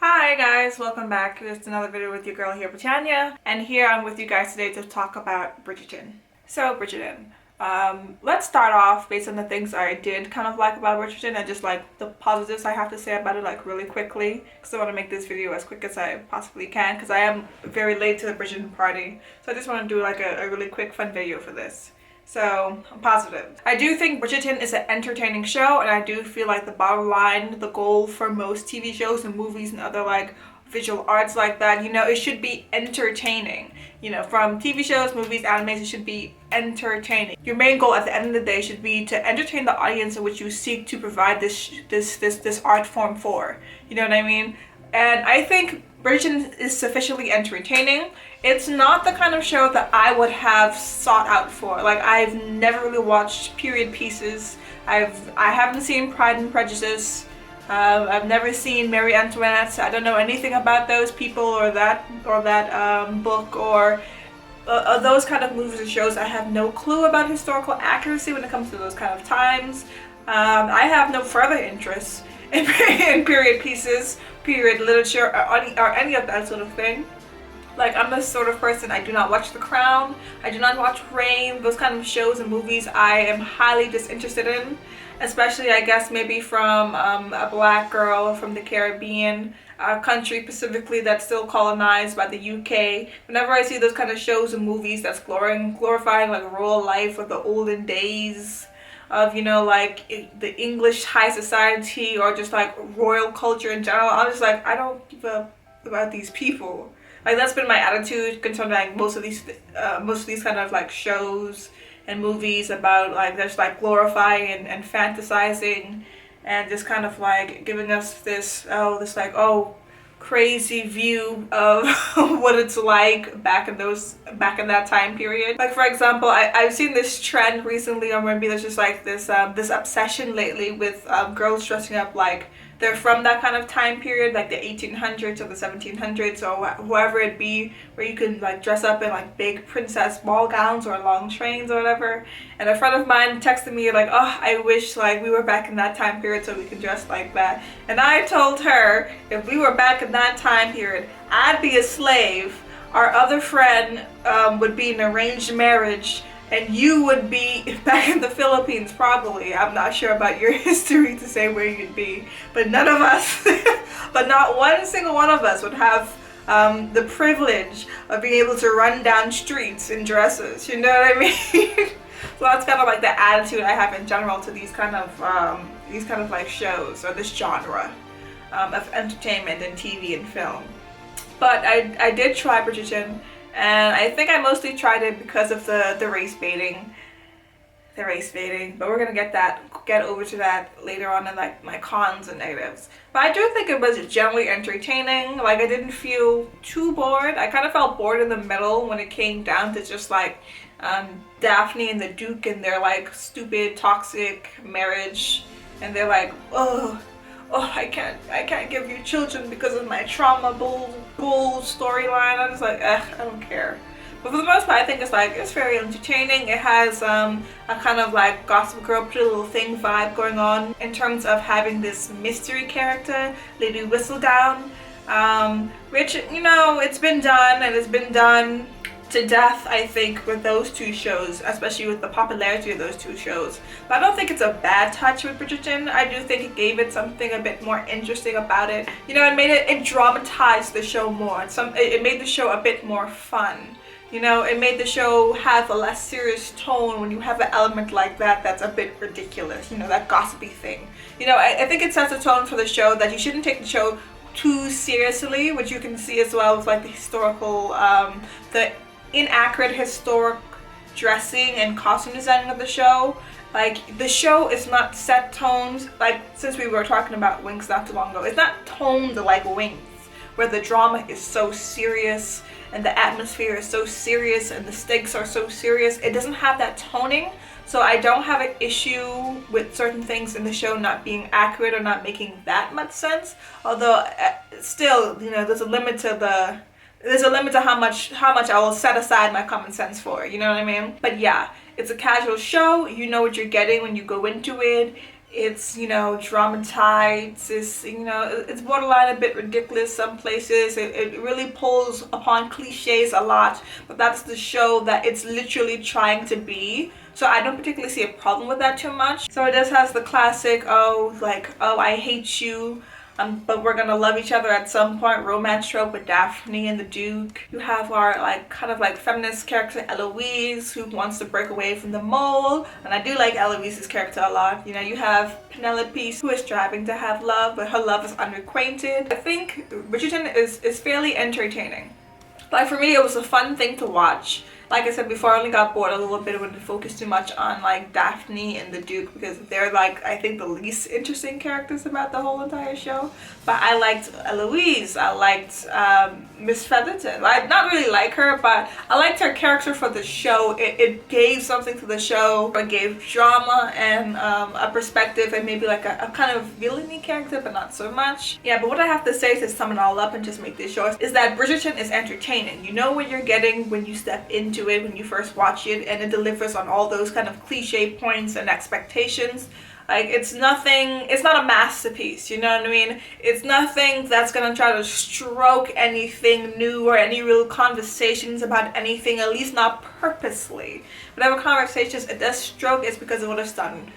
Hi guys, welcome back. It's another video with your girl here, Britannia, and here I'm with you guys today to talk about Bridgerton. So Bridgerton, let's start off based on the things I did kind of like about Bridgerton and just like the positives I have to say about it like really quickly, because I want to make this video as quick as I possibly can because I am very late to the Bridgerton party, so I just want to do like a really quick fun video for this. So, I'm positive. I do think Bridgerton is an entertaining show, and I do feel like the bottom line, the goal for most TV shows and movies and other like visual arts like that, it should be entertaining. From TV shows, movies, animes, it should be entertaining. Your main goal at the end of the day should be to entertain the audience in which you seek to provide this art form for. You know what I mean? And I think Bridgerton is sufficiently entertaining. It's not the kind of show that I would have sought out for. Like, I've never really watched period pieces. I haven't seen Pride and Prejudice. I've never seen Marie Antoinette. I don't know anything about those people or that book or those kind of movies or shows. I have no clue about historical accuracy when it comes to those kind of times. I have no further interest in period pieces, period literature, or any of that sort of thing. Like, I'm the sort of person, I do not watch The Crown, I do not watch Reign, those kind of shows and movies I am highly disinterested in. Especially, I guess, maybe from a black girl from the Caribbean, a country specifically that's still colonized by the UK. Whenever I see those kind of shows and movies that's glorifying like royal life or the olden days of, like the English high society or just like royal culture in general, I'm just like, I don't give a about these people. Like, that's been my attitude concerning like most of these kind of like shows and movies about like just like glorifying and fantasizing and just kind of like giving us this crazy view of what it's like back in that time period. Like, for example, I've seen this trend recently, or maybe there's just like this obsession lately with girls dressing up like they're from that kind of time period, like the 1800s or the 1700s or whoever it be, where you can like dress up in like big princess ball gowns or long trains or whatever. And a friend of mine texted me like, oh, I wish like we were back in that time period so we could dress like that. And I told her, if we were back in that time period, I'd be a slave. Our other friend would be an arranged marriage, and you would be back in the Philippines probably. I'm not sure about your history to say where you'd be, but none of us, but not one single one of us would have the privilege of being able to run down streets in dresses. You know what I mean? So that's kind of like the attitude I have in general to these kind of like shows or this genre of entertainment and TV and film. But I did try Bridgerton. And I think I mostly tried it because of the race baiting. But we're gonna get over to that later on in like my cons and negatives. But I do think it was generally entertaining. Like, I didn't feel too bored. I kind of felt bored in the middle when it came down to just like Daphne and the Duke and their like stupid toxic marriage, and they're like, oh, I can't give you children because of my trauma bull storyline. I'm just like, I don't care. But for the most part, I think it's very entertaining. It has a kind of like Gossip Girl, Pretty Little Thing vibe going on in terms of having this mystery character, Lady Whistledown, which, it's been done, and it's been done to death, I think, with those two shows, especially with the popularity of those two shows. But I don't think it's a bad touch with Bridgerton. I do think it gave it something a bit more interesting about it. It dramatized the show more. It made the show a bit more fun. It made the show have a less serious tone when you have an element like that that's a bit ridiculous, that gossipy thing. I think it sets a tone for the show that you shouldn't take the show too seriously, which you can see as well with like the historical, the inaccurate historic dressing and costume designing of the show. Like, the show is not set toned, like, since we were talking about Winx not too long ago, it's not toned like Winx, where the drama is so serious and the atmosphere is so serious and the stakes are so serious. It doesn't have that toning, so I don't have an issue with certain things in the show not being accurate or not making that much sense. Although still, there's a limit to how much I will set aside my common sense for, you know what I mean? But yeah, it's a casual show. You know what you're getting when you go into it. It's, you know, dramatized. It's, you know, it's borderline a bit ridiculous some places. It really pulls upon cliches a lot, but that's the show that it's literally trying to be. So I don't particularly see a problem with that too much. So it just has the classic, oh, like, oh, I hate you, but we're gonna love each other at some point romance trope with Daphne and the Duke. You have our like kind of like feminist character Eloise, who wants to break away from the mole, and I do like Eloise's character a lot. You know, you have Penelope, who is striving to have love, but her love is unrequited. I think Bridgerton is fairly entertaining. Like for me, it was a fun thing to watch. Like I said before, I only got bored a little bit when it focused too much on like Daphne and the Duke, because they're like, I think, the least interesting characters about the whole entire show. But I liked Eloise, I liked Miss Featherton. I not really like her, but I liked her character for the show. It gave something to the show. It gave drama and a perspective, and maybe like a kind of villainy character, but not so much. Yeah, but what I have to say to sum it all up and just make this short is that Bridgerton is entertaining. You know what you're getting when you step into it, when you first watch it, and it delivers on all those kind of cliche points and expectations. Like, it's nothing, it's not a masterpiece, you know what I mean? It's nothing that's gonna try to stroke anything new or any real conversations about anything, at least not purposely. Whatever conversations it does stroke is because of what it's done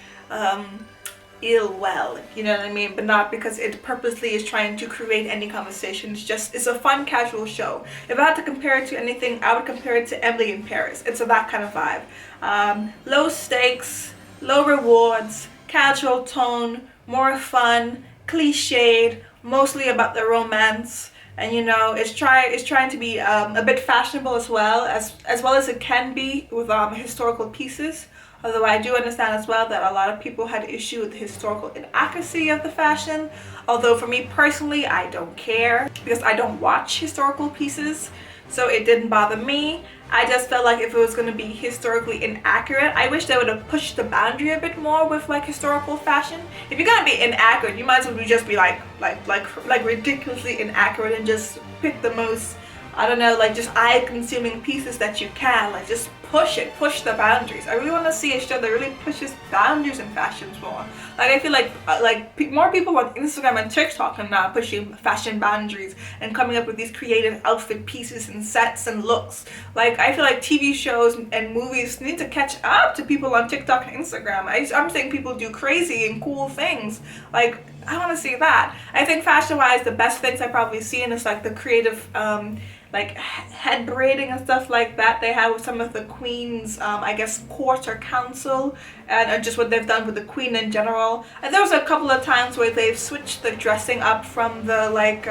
well, you know what I mean? But not because it purposely is trying to create any conversation. It's a fun, casual show. If I had to compare it to anything, I would compare it to Emily in Paris. It's that kind of vibe. Low stakes, low rewards, casual tone, more fun, cliched, mostly about the romance. And you know, it's trying to be a bit fashionable as well as it can be with historical pieces. Although I do understand as well that a lot of people had issue with the historical inaccuracy of the fashion. Although for me personally, I don't care because I don't watch historical pieces. So it didn't bother me. I just felt like if it was going to be historically inaccurate, I wish they would have pushed the boundary a bit more with like historical fashion. If you're going to be inaccurate, you might as well just be like ridiculously inaccurate and just pick the most, I don't know, like just eye-consuming pieces that you can. Like just push the boundaries. I really want to see a show that really pushes boundaries in fashions more. Like I feel like more people on Instagram and TikTok are now pushing fashion boundaries and coming up with these creative outfit pieces and sets and looks. Like I feel like TV shows and movies need to catch up to people on TikTok and Instagram. I'm saying people do crazy and cool things. Like I want to see that. I think fashion-wise, the best things I've probably seen is like the creative like head braiding and stuff like that they have with some of the queen's I guess court or council, and just what they've done with the queen in general. And there was a couple of times where they've switched the dressing up from the like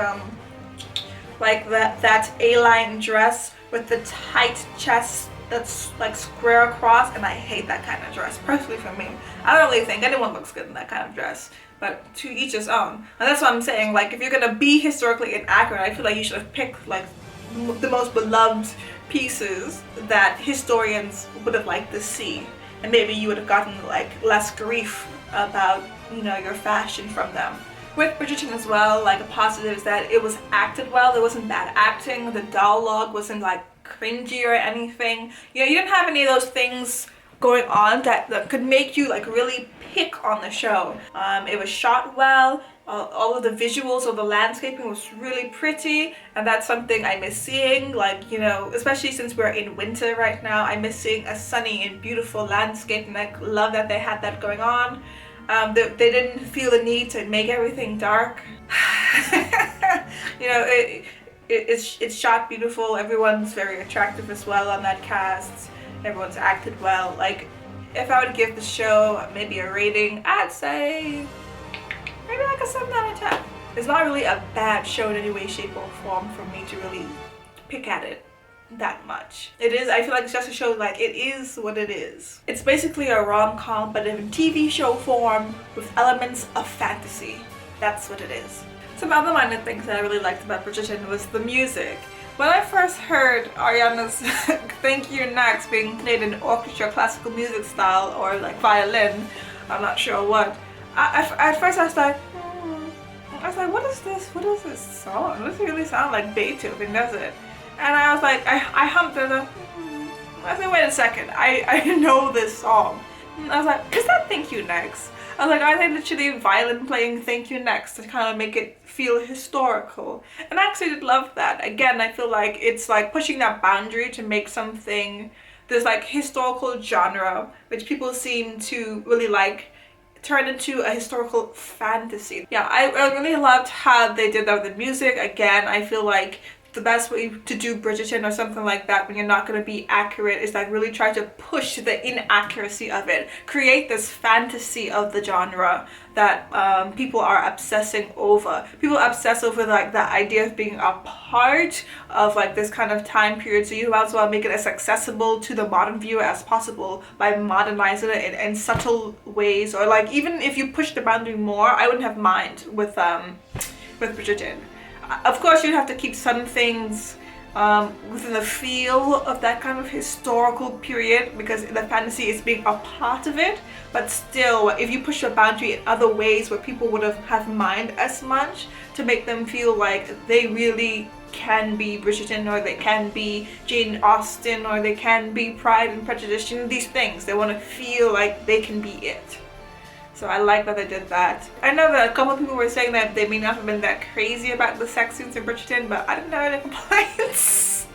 that A-line dress with the tight chest that's like square across, and I hate that kind of dress. Personally for me, I don't really think anyone looks good in that kind of dress, but to each his own. And that's what I'm saying, like if you're gonna be historically inaccurate, I feel like you should have picked like the most beloved pieces that historians would have liked to see, and maybe you would have gotten like less grief about, you know, your fashion from them. With Bridgerton as well, like a positive is that it was acted well. There wasn't bad acting. The dialogue wasn't like cringy or anything. You know, you didn't have any of those things going on that could make you like really pick on the show. It was shot well. All of the visuals of the landscaping was really pretty, and that's something I miss seeing. Like, you know, especially since we're in winter right now, I miss seeing a sunny and beautiful landscape, and I love that they had that going on. They didn't feel the need to make everything dark. You know, it's shot beautiful. Everyone's very attractive as well on that cast. Everyone's acted well. Like, if I would give the show maybe a rating, I'd say maybe like a 7 out of 10. It's not really a bad show in any way, shape, or form for me to really pick at it that much. It is, I feel like it's just a show, like it is what it is. It's basically a rom-com, but in TV show form with elements of fantasy. That's what it is. Some other minor things that I really liked about Bridgerton was the music. When I first heard Ariana's Thank You Next being played in orchestra classical music style, or like violin, I'm not sure what, at first I was like, what is this? What is this song? It doesn't really sound like Beethoven, does it? And I was like, I hummed it. I said, wait a second, I know this song. And I was like, is that Thank You Next? I was like, are they literally violin playing Thank You Next to kind of make it feel historical? And I actually did love that. Again, I feel like it's like pushing that boundary to make something, this like historical genre, which people seem to really like, turn into a historical fantasy. Yeah, I really loved how they did that with the music. Again, I feel like the best way to do Bridgerton or something like that when you're not going to be accurate is like really try to push the inaccuracy of it, create this fantasy of the genre that people are obsessing over. People obsess over like the idea of being a part of like this kind of time period, so you might as well make it as accessible to the modern viewer as possible by modernizing it in subtle ways. Or like even if you push the boundary more, I wouldn't have mind with Bridgerton. Of course, you'd have to keep some things within the feel of that kind of historical period because the fantasy is being a part of it. But still, if you push the boundary in other ways where people would have mind as much to make them feel like they really can be Bridgerton, or they can be Jane Austen, or they can be Pride and Prejudice, you know, these things. They want to feel like they can be it. So I like that they did that. I know that a couple of people were saying that they may not have been that crazy about the sex scenes in Bridgerton, but I didn't have any complaints.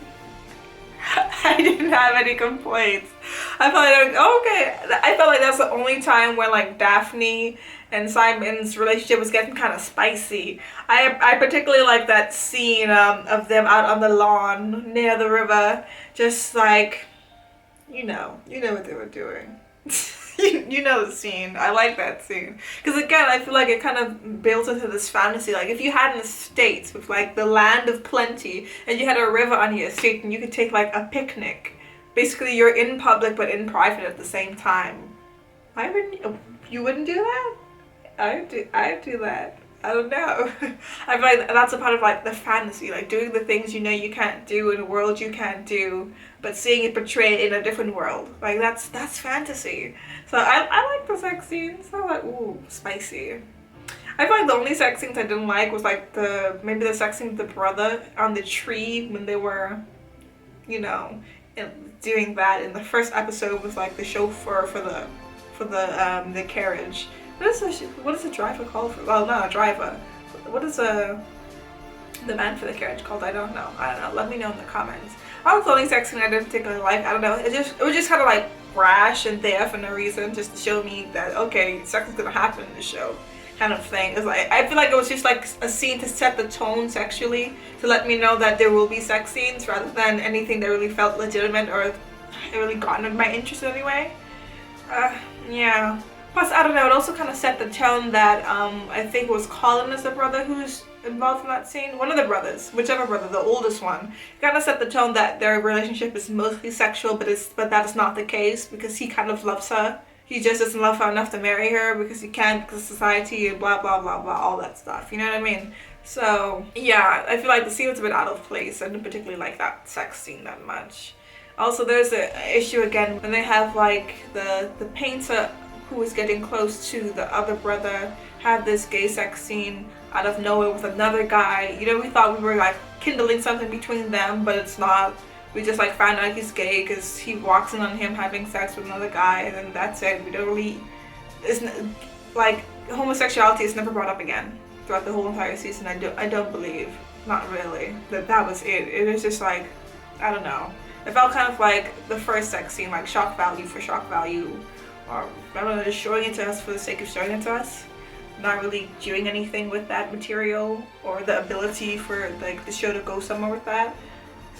I didn't have any complaints. I felt like, okay. I felt like that's the only time when like Daphne and Simon's relationship was getting kind of spicy. I particularly like that scene of them out on the lawn near the river, just like, you know what they were doing. You know the scene. I like that scene because again, I feel like it kind of builds into this fantasy. Like if you had an estate with like the land of plenty and you had a river on your estate and you could take like a picnic, basically you're in public but in private at the same time. Why wouldn't you wouldn't do that? I'd do that. I don't know. I feel like that's a part of like the fantasy, like doing the things you know you can't do in a world you can't do, but seeing it portrayed in a different world. Like that's fantasy. So I like the sex scenes. I like, ooh, spicy. I feel like the only sex scenes I didn't like was like maybe the sex scene with the brother on the tree when they were, you know, doing that in the first episode with like the chauffeur for the carriage. What is the driver called? Well, not a driver. What is the man for the carriage called? I don't know. Let me know in the comments. I was the only sex scene I didn't particularly like. I don't know. It was just kind of like brash and there for no reason, just to show me that okay, sex is gonna happen in the show, kind of thing. It's like I feel like it was just like a scene to set the tone sexually, to let me know that there will be sex scenes, rather than anything that really felt legitimate or it really garnered my interest anyway. Yeah. Plus, I don't know, it also kind of set the tone that I think it was Colin as the brother who's involved in that scene. One of the brothers, whichever brother, the oldest one, kind of set the tone that their relationship is mostly sexual, but that is not the case because he kind of loves her. He just doesn't love her enough to marry her because he can't because of society and blah, blah, blah, blah, all that stuff. You know what I mean? So, yeah, I feel like the scene was a bit out of place. I didn't particularly like that sex scene that much. Also, there's an issue again when they have like the painter who is getting close to the other brother have this gay sex scene out of nowhere with another guy. You know, we thought we were like kindling something between them, but it's not. We just like found out he's gay because he walks in on him having sex with another guy, and then that's it. We don't really, like homosexuality is never brought up again throughout the whole entire season. I don't believe, not really, that was it. It was just like, I don't know. It felt kind of like the first sex scene, like shock value for shock value. Or I don't know, just showing it to us for the sake of showing it to us, not really doing anything with that material or the ability for like the show to go somewhere with that.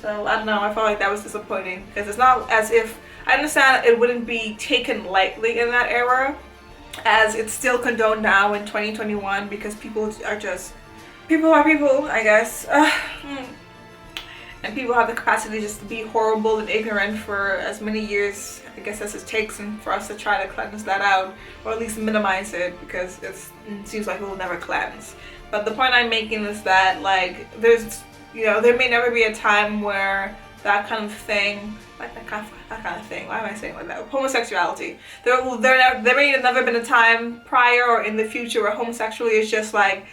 So I don't know, I felt like that was disappointing because it's not as if, I understand it wouldn't be taken lightly in that era, as it's still condoned now in 2021 because people are people, I guess. And people have the capacity just to be horrible and ignorant for as many years, I guess, as it takes, and for us to try to cleanse that out, or at least minimize it, because it seems like it will never cleanse. But the point I'm making is that, like, there's, you know, there may never be a time where that kind of thing, like that kind of thing, why am I saying like that? Homosexuality. There may have never been a time prior or in the future where homosexuality is just like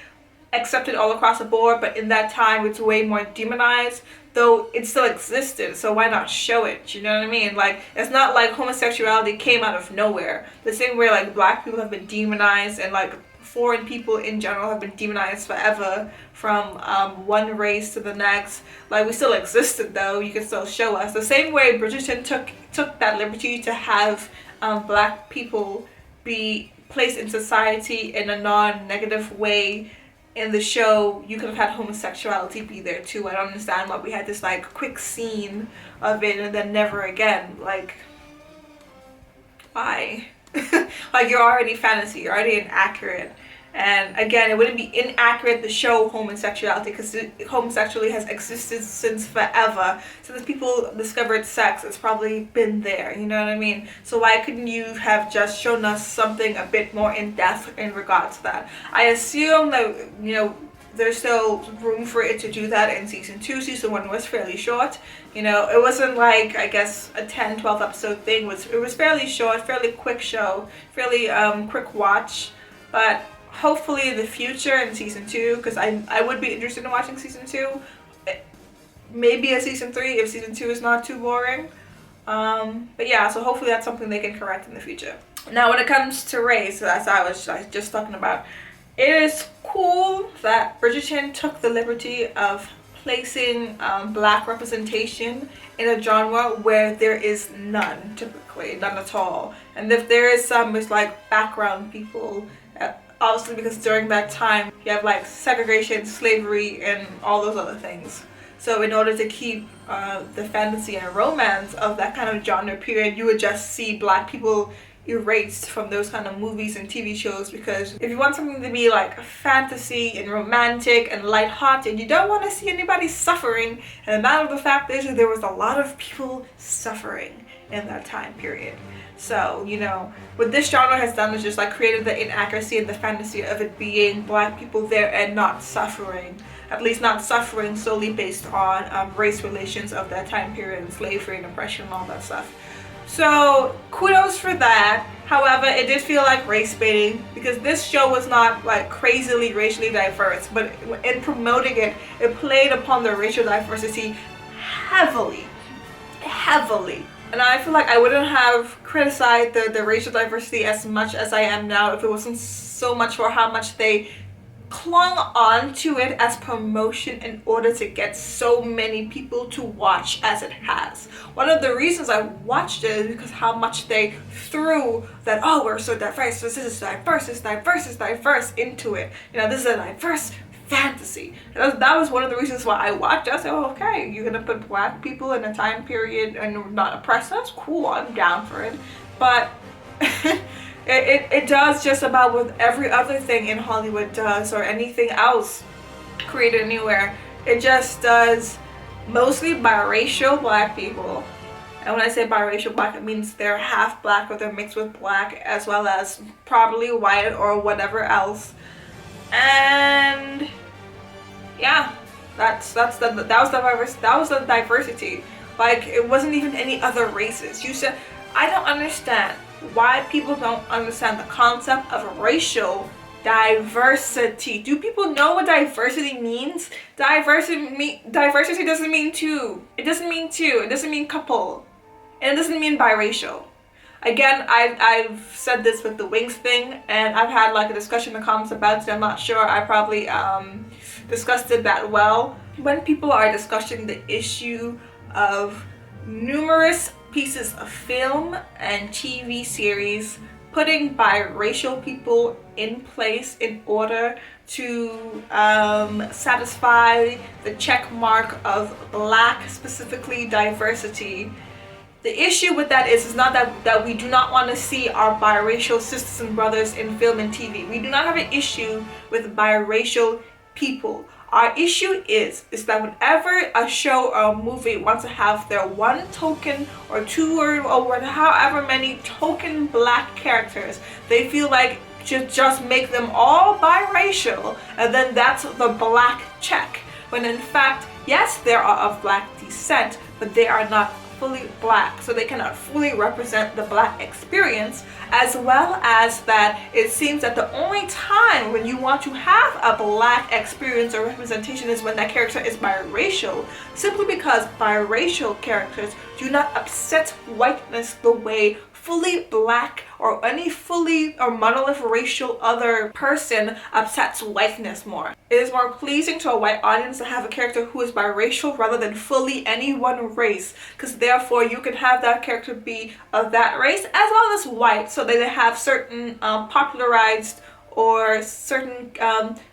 accepted all across the board, but in that time it's way more demonized. though it still existed, so why not show it? You know what I mean? Like, it's not like homosexuality came out of nowhere. The same way like black people have been demonized, and like foreign people in general have been demonized forever from one race to the next. Like, we still existed though. You can still show us. The same way Bridgerton took that liberty to have black people be placed in society in a non-negative way. In the show, you could have had homosexuality be there too. I don't understand why we had this like quick scene of it and then never again. Like, why? Like, you're already fantasy, you're already inaccurate. And again, it wouldn't be inaccurate to show homosexuality, because homosexuality has existed since forever. Since people discovered sex, it's probably been there, you know what I mean? So why couldn't you have just shown us something a bit more in depth in regards to that? I assume that, you know, there's still room for it to do that in season 2. Season 1 was fairly short. You know, it wasn't like, I guess, a 10, 12 episode thing. It was fairly short, fairly quick show, fairly quick watch. But hopefully in the future in season 2, because I would be interested in watching season 2. Maybe a season 3 if season 2 is not too boring. But yeah, so hopefully that's something they can correct in the future. Now when it comes to race, as I was just talking about, it is cool that Bridgerton took the liberty of placing black representation in a genre where there is none, typically, none at all. And if there is some, it's like background people. Obviously, because during that time, you have like segregation, slavery, and all those other things. So in order to keep the fantasy and romance of that kind of genre period, you would just see black people erased from those kind of movies and TV shows, because if you want something to be like fantasy and romantic and lighthearted, you don't want to see anybody suffering. And the matter of the fact is that there was a lot of people suffering in that time period. So, you know, what this genre has done is just like created the inaccuracy and the fantasy of it being black people there and not suffering. At least not suffering solely based on race relations of that time period and slavery and oppression and all that stuff. So kudos for that. However, it did feel like race baiting, because this show was not like crazily racially diverse, but in promoting it, it played upon the racial diversity heavily. And I feel like I wouldn't have criticized the racial diversity as much as I am now if it wasn't so much for how much they clung on to it as promotion in order to get so many people to watch as it has. One of the reasons I watched it is because how much they threw that, oh, we're so diverse, this is diverse, it's diverse, it's diverse into it. You know, this is a diverse fantasy. That was one of the reasons why I watched it. I said, oh, okay, you're gonna put black people in a time period and not oppressed. That's cool, I'm down for it. But it does just about what every other thing in Hollywood does, or anything else created anywhere. It just does mostly biracial black people. And when I say biracial black, it means they're half black or they're mixed with black, as well as probably white or whatever else. And yeah, that was the diversity. Like, it wasn't even any other races. You said, I don't understand why people don't understand the concept of racial diversity. Do people know what diversity means? Diversity doesn't mean two. It doesn't mean two. It doesn't mean couple. And it doesn't mean biracial. Again, I've said this with the wings thing, and I've had like a discussion in the comments about it. I'm not sure I probably discussed it that well. When people are discussing the issue of numerous pieces of film and TV series putting biracial people in place in order to satisfy the check mark of black, specifically diversity. The issue with that is not that we do not want to see our biracial sisters and brothers in film and TV. We do not have an issue with biracial people. Our issue is that whenever a show or a movie wants to have their one token or two or however many token black characters, they feel like just make them all biracial, and then that's the black check. When in fact, yes, they are of black descent, but they are not fully black, so they cannot fully represent the black experience, as well as that it seems that the only time when you want to have a black experience or representation is when that character is biracial, simply because biracial characters do not upset whiteness the way fully black or any fully or monolith racial other person upsets whiteness more. It is more pleasing to a white audience to have a character who is biracial rather than fully any one race, because therefore you can have that character be of that race as well as white, so that they have certain popularized or certain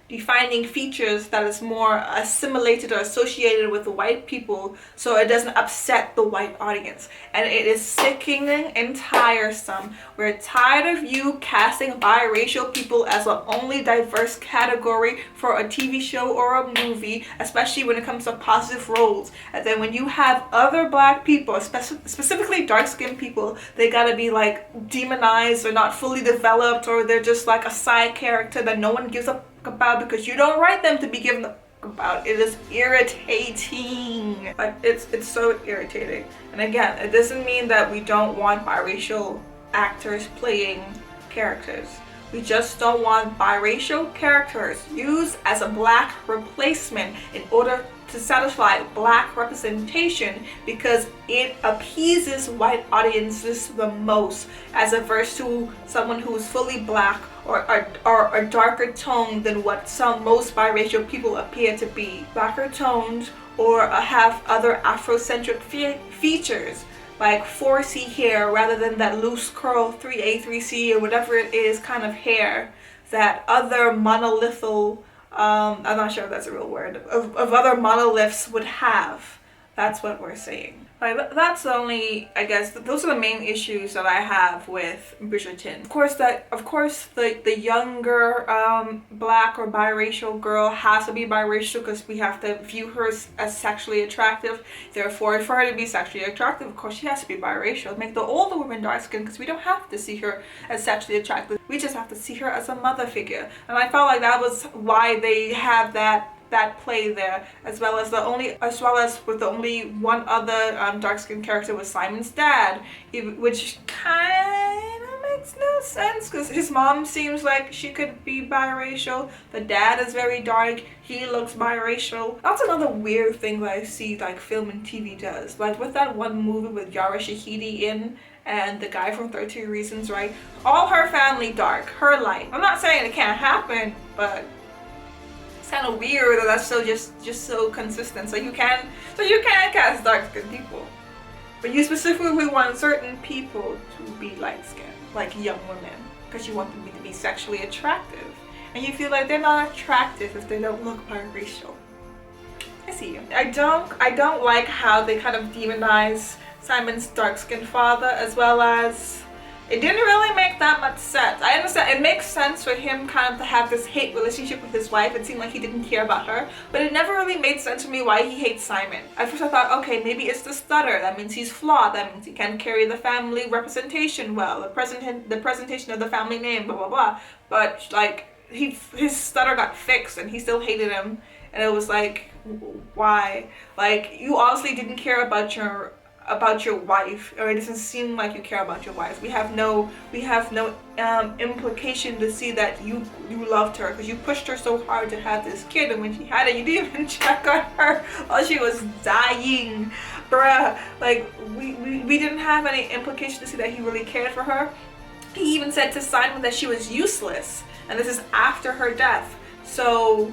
defining features that is more assimilated or associated with the white people, so it doesn't upset the white audience. And it is sickening and tiresome. We're tired of you casting biracial people as the only diverse category for a TV show or a movie, especially when it comes to positive roles. And then when you have other black people, specifically dark-skinned people, they gotta be like demonized or not fully developed, or they're just like a side character that no one gives a about because you don't write them to be given about. It is irritating. Like it's so irritating. And again, it doesn't mean that we don't want biracial actors playing characters. We just don't want biracial characters used as a black replacement in order to satisfy black representation, because it appeases white audiences the most, as opposed to someone who is fully black or a darker tone than what most biracial people appear to be. Blacker toned or have other Afrocentric features, like 4C hair rather than that loose curl 3A, 3C or whatever it is kind of hair that other monolithal, I'm not sure if that's a real word, of other monoliths would have. That's what we're saying. Like, that's the only, I guess, those are the main issues that I have with Bridgerton. Of course, the younger black or biracial girl has to be biracial because we have to view her as sexually attractive. Therefore, for her to be sexually attractive, of course, she has to be biracial. Make the older woman dark skinned because we don't have to see her as sexually attractive. We just have to see her as a mother figure. And I felt like that was why they have that play there, as well as with the only one other dark-skinned character was Simon's dad, which kind of makes no sense because his mom seems like she could be biracial. The dad is very dark, he looks biracial. That's another weird thing that I see like film and TV does, like with that one movie with Yara Shahidi in and the guy from 13 Reasons, right? All her family dark, her light. I'm not saying it can't happen, but it's kind of weird that that's so just so consistent. So you can cast dark-skinned people, but you specifically want certain people to be light-skinned, like young women, because you want them to be sexually attractive, and you feel like they're not attractive if they don't look biracial. I see you. I don't like how they kind of demonize Simon's dark-skinned father, as well as it didn't really make that much sense. I understand it makes sense for him kind of to have this hate relationship with his wife. It seemed like he didn't care about her, but it never really made sense to me why he hates Simon. At first I thought, okay, maybe it's the stutter. That means he's flawed. That means he can't carry the family representation well. The presentation of the family name, blah blah blah. But like his stutter got fixed and he still hated him, and it was like, why? Like, you obviously didn't care about your wife, or it doesn't seem like you care about your wife. We have no implication to see that you loved her, because you pushed her so hard to have this kid, and when she had it, you didn't even check on her while she was dying, bruh. Like, we didn't have any implication to see that he really cared for her. He even said to Simon that she was useless, and this is after her death. So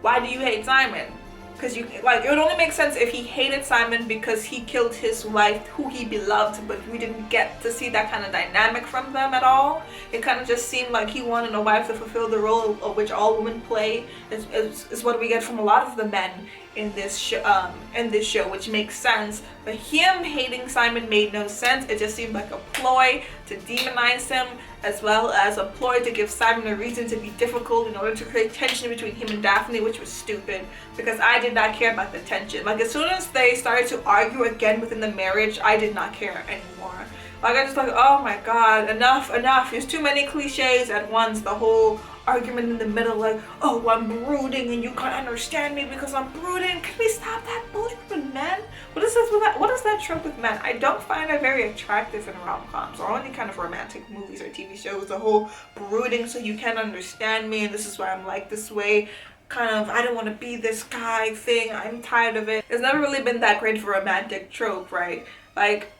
why do you hate Simon? Because it would only make sense if he hated Simon because he killed his wife, who he beloved, but we didn't get to see that kind of dynamic from them at all. It kind of just seemed like he wanted a wife to fulfill the role of which all women play, is what we get from a lot of the men in this show, which makes sense. But him hating Simon made no sense. It just seemed like a ploy to demonize him, as well as a ploy to give Simon a reason to be difficult in order to create tension between him and Daphne, which was stupid, because I did not care about the tension. Like, as soon as they started to argue again within the marriage, I did not care anymore. Like, I just like, oh my god, enough. There's too many cliches at once. The whole argument in the middle, like, oh, I'm brooding and you can't understand me because I'm brooding. Can we stop that bullshit with men? What is this with that? What is that trope with men? I don't find it very attractive in rom-coms or any kind of romantic movies or TV shows. The whole brooding so you can't understand me and this is why I'm like this way. Kind of, I don't want to be this guy thing. I'm tired of it. It's never really been that great of a romantic trope, right? Like,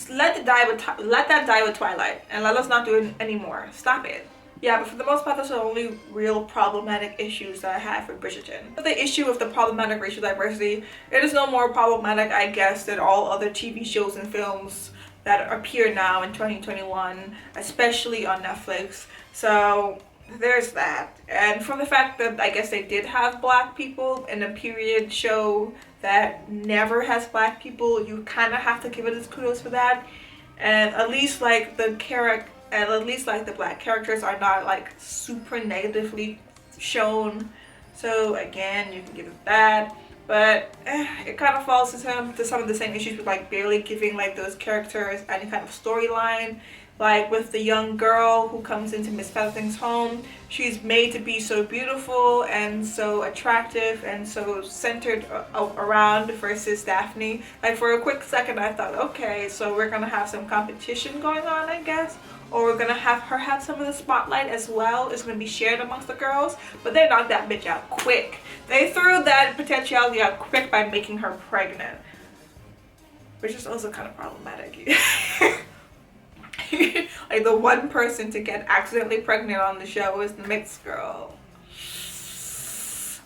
let that die with Twilight and let us not do it anymore. Stop it. Yeah, but for the most part, those are the only real problematic issues that I have with Bridgerton. The issue of the problematic racial diversity, it is no more problematic, I guess, than all other TV shows and films that appear now in 2021, especially on Netflix. So there's that. And for the fact that I guess they did have black people in a period show that never has black people, you kind of have to give it its kudos for that. And at least like the black characters are not like super negatively shown. So again, you can give it that. But it kind of falls to some of the same issues with like barely giving like those characters any kind of storyline. Like with the young girl who comes into Miss Featherston's home, she's made to be so beautiful and so attractive and so centered around versus Daphne. Like for a quick second I thought, okay, so we're gonna have some competition going on, I guess. Or we're gonna have her have some of the spotlight as well. It's gonna be shared amongst the girls. But they knocked that bitch out quick. They threw that potentiality out quick by making her pregnant. Which is also kind of problematic. Like the one person to get accidentally pregnant on the show is the mixed girl.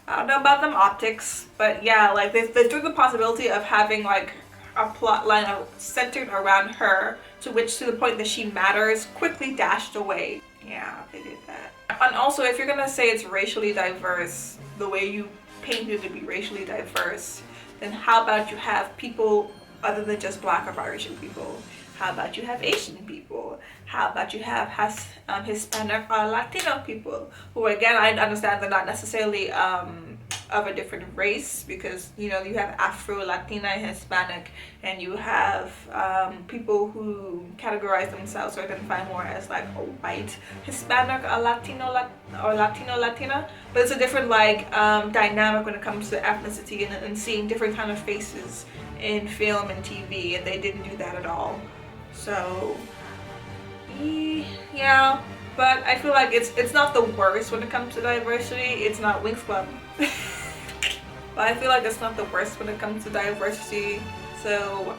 I don't know about them optics, but yeah, like they threw the possibility of having like a plot line centered around her, to the point that she matters, quickly dashed away. Yeah, they did that. And also, if you're gonna say it's racially diverse, the way you painted it to be racially diverse, then how about you have people other than just black or biracial people? How about you have Asian people? How about you have Hispanic or Latino people? Who again, I understand they're not necessarily of a different race, because you know you have Afro, Latina, Hispanic, and you have people who categorize themselves or identify more as like a white Hispanic or Latino Latina. But it's a different like dynamic when it comes to ethnicity and seeing different kind of faces in film and TV, and they didn't do that at all. So yeah, but I feel like it's not the worst when it comes to diversity. It's not Winx Club. But I feel like it's not the worst when it comes to diversity. So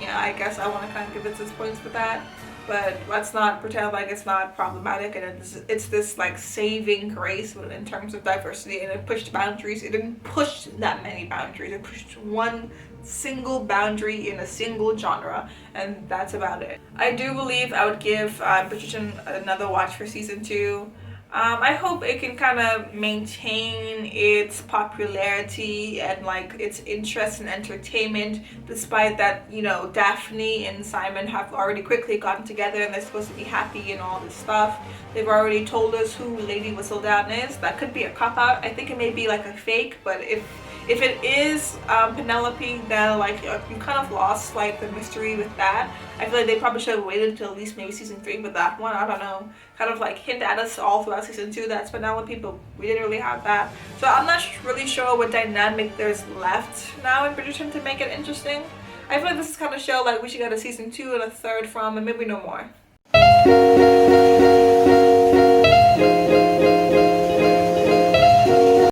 yeah, I guess I want to kind of give it its points for that. But let's not pretend like it's not problematic, and it's this like saving grace in terms of diversity, and it pushed boundaries. It didn't push that many boundaries. It pushed one single boundary in a single genre, and that's about it. I do believe I would give Bridgerton another watch for season 2. I hope it can kind of maintain its popularity and like its interest in entertainment, despite that, you know, Daphne and Simon have already quickly gotten together and they're supposed to be happy and all this stuff. They've already told us who Lady Whistledown is. That could be a cop-out. I think it may be like a fake, but if it is Penelope, then like you kind of lost like the mystery with that. I feel like they probably should have waited until at least maybe season 3 with that one. I don't know. Kind of like hint at us all throughout season 2 that's Penelope, but we didn't really have that. So I'm not really sure what dynamic there's left now in Bridgerton to make it interesting. I feel like this is kind of show like we should get a season 2 and a third from, and maybe no more.